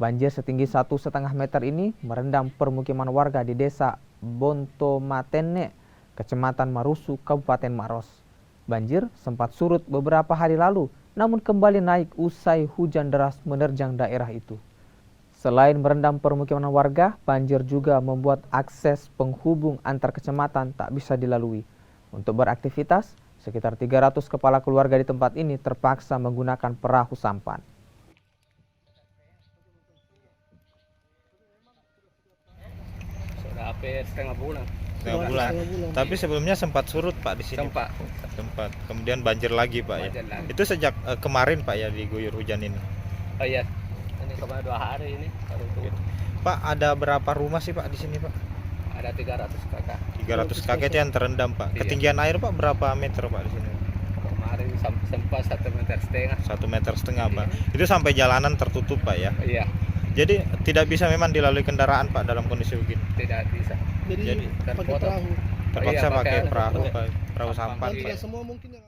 Banjir setinggi 1,5 meter ini merendam permukiman warga di desa Bontomatene, Kecamatan Marusu, Kabupaten Maros. Banjir sempat surut beberapa hari lalu, namun kembali naik usai hujan deras menerjang daerah itu. Selain merendam permukiman warga, banjir juga membuat akses penghubung antar kecamatan tak bisa dilalui. Untuk beraktivitas, sekitar 300 kepala keluarga di tempat ini terpaksa menggunakan perahu sampan. Sudah hampir setengah bulan. Setengah bulan. Tapi sebelumnya sempat surut Pak di sini. Sempat. Kemudian banjir lagi Pak Banjir ya. lagi. Itu sejak kemarin Pak ya diguyur hujan ini. Oh iya, ini kemarin 2 hari ini. Pak, ada berapa rumah sih Pak di sini Pak? Ada 300 kakak. 300 kakek itu yang terendam Pak. Iya. Ketinggian air Pak berapa meter Pak di sini? Kemarin sempat 1,5 meter. 1,5 meter Pak. Itu sampai jalanan tertutup Pak ya. Iya, Jadi tidak bisa memang dilalui kendaraan Pak dalam kondisi begini. tidak bisa. Jadi Dan pakai foto. perahu. terpaksa Iya, pakai pakai perahu sampan sampan. Pak. Tidak semua mungkin yang